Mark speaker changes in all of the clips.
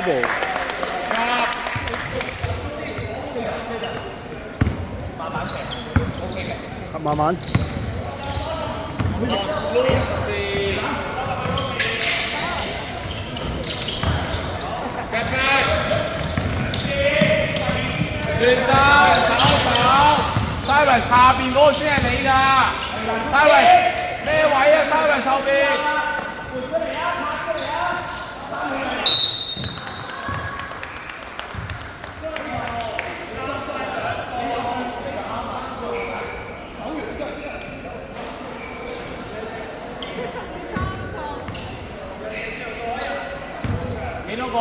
Speaker 1: 步。慢慢。
Speaker 2: 轉身，手，西維下邊嗰個先係你㗎，西維咩位啊？西維後邊。幾多個？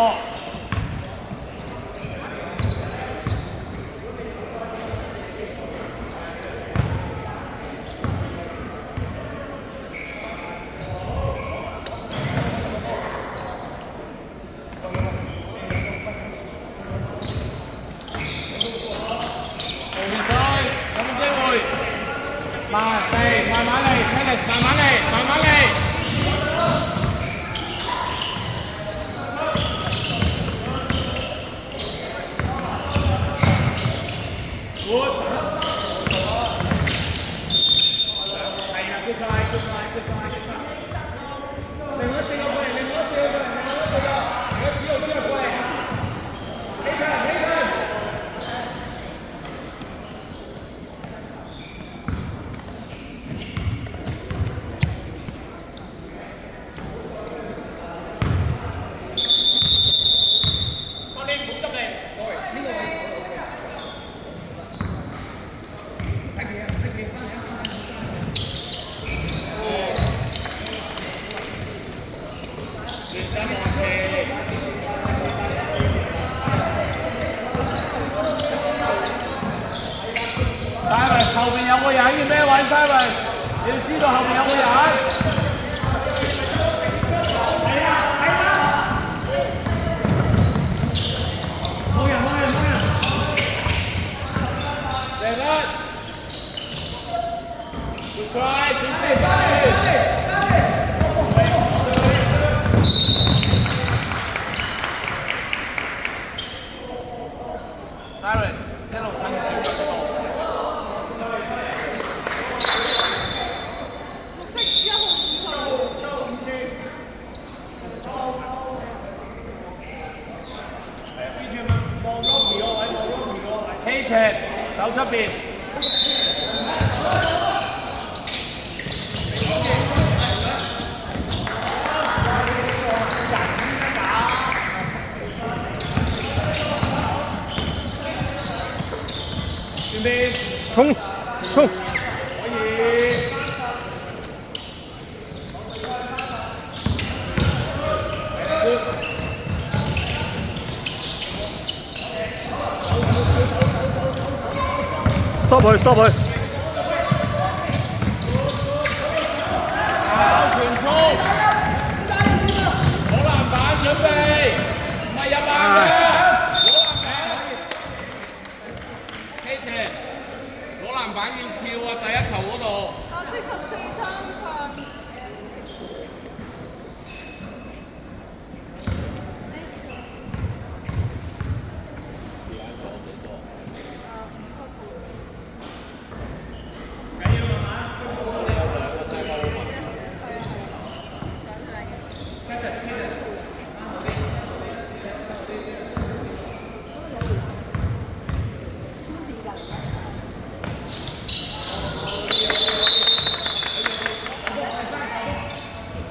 Speaker 2: 慢嚟，慢慢嚟，聽嚟，慢慢嚟，慢慢嚟。Good。係啊 ，good try，good try，good try。另外4個過嚟，另外4個過嚟，另外4個，而家只有4個過嚟。後面有個人要咩位 Simon？ 你要知道後面有個人。係啊！冇人。嚟啦 ！Good try， 準備翻去。Simon， 一路睇住。希劇手出邊，準備
Speaker 1: 衝！
Speaker 2: 可以。
Speaker 1: stop 佢。
Speaker 2: 搞全速，攞籃板準備，唔係入籃嘅，攞籃板。希奇，攞籃板要跳啊！第一球嗰度。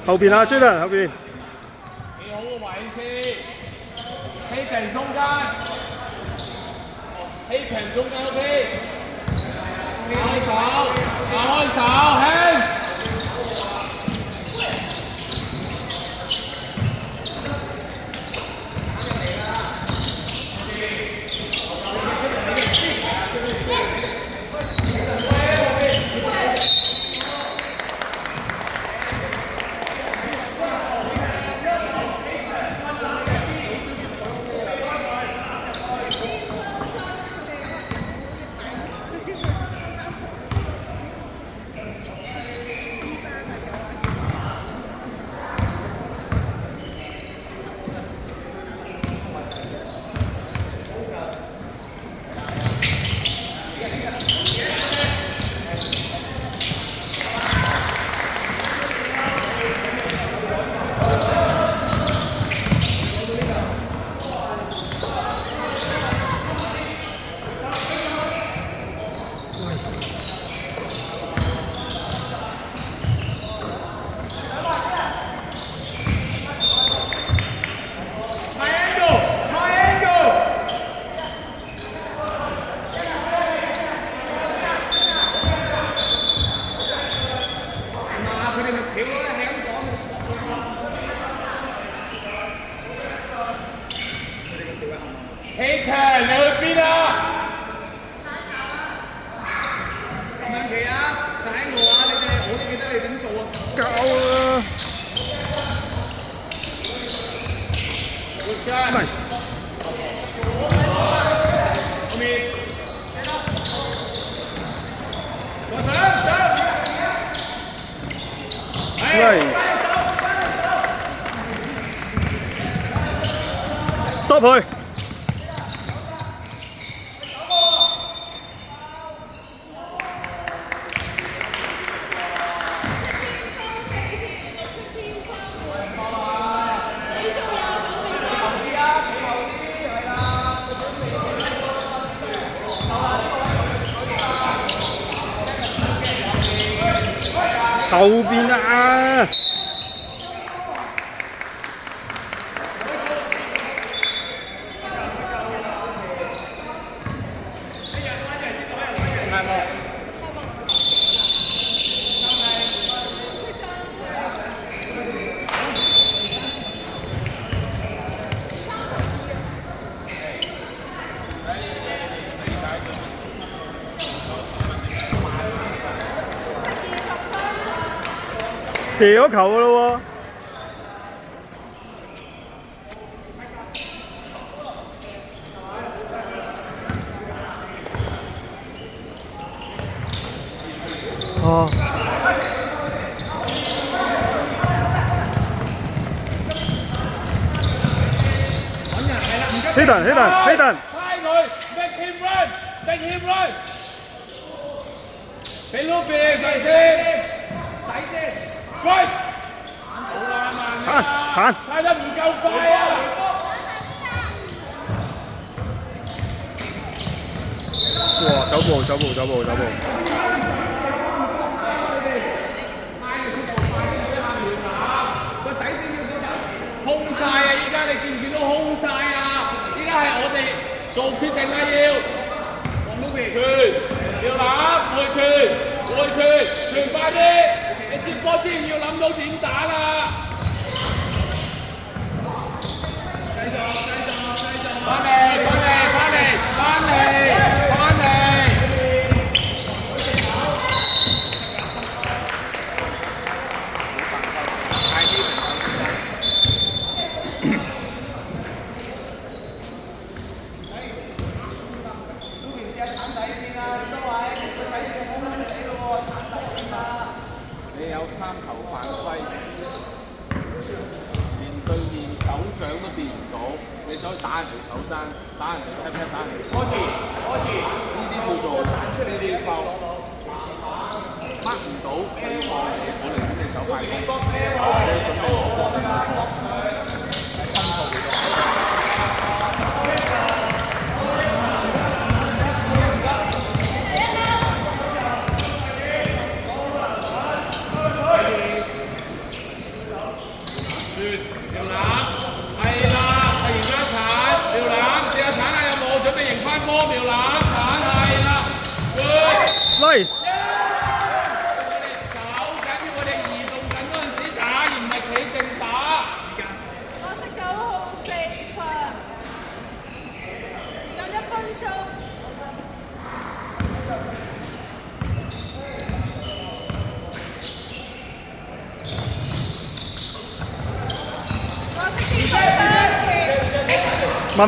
Speaker 1: 後邊啊 ，Jordan 後邊。
Speaker 2: 幾好個位先，希奇中間，希奇中間 OK， 開手，輕。
Speaker 1: Nice. Stop 佢。後邊啊！射咗球㗎咯喎！哦。Hayden。
Speaker 2: 拉佢 ，make him run，make him run。俾 Luffy 底先。喂！好啦，慢
Speaker 1: 鏟
Speaker 2: 踩得唔夠快啊！
Speaker 1: 哇！走步。
Speaker 2: 空晒啊！依家你見唔見到空晒啊？依家係我哋做決定啊！要傳，要攬，傳快啲！你接波之前要諗到點打啦！翻嚟！你有3球犯規，連對面手掌都掂唔到，你想打人哋手踭，打人哋踢打人哋。開始，呢啲叫做你哋爆掹唔到，你放棄我哋咁你走快
Speaker 1: Nice。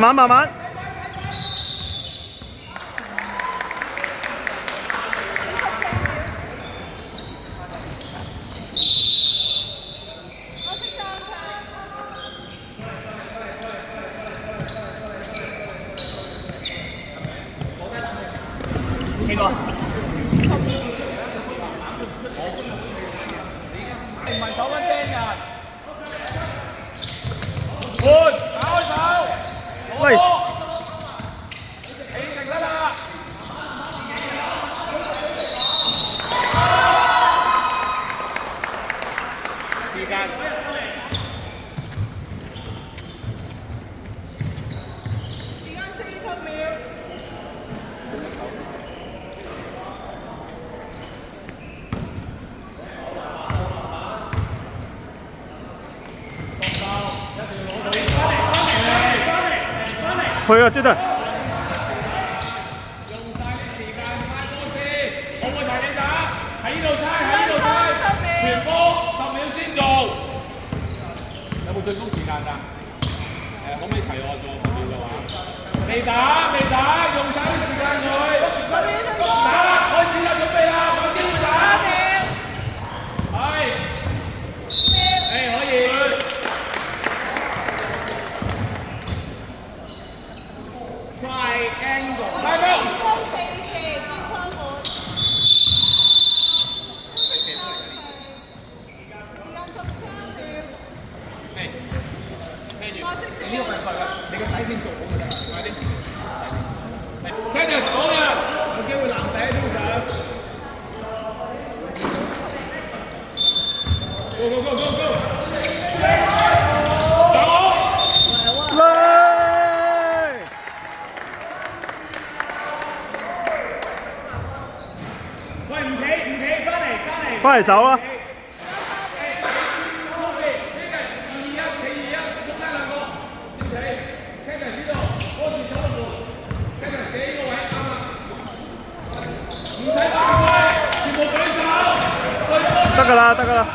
Speaker 1: 慢慢。
Speaker 2: 邊個？唔係手緊釘人，打開手，
Speaker 1: 喂，
Speaker 2: 起定得啦。時間。40秒。
Speaker 1: 去啊，即得。
Speaker 2: 用晒啲時間快波先，我會提你打，喺呢度猜，全波10秒先做。有冇進攻時間㗎？可唔可以提我做10秒嘅話？未打，用晒啲時間佢。
Speaker 1: 翻嚟手啊！得㗎啦，得㗎啦。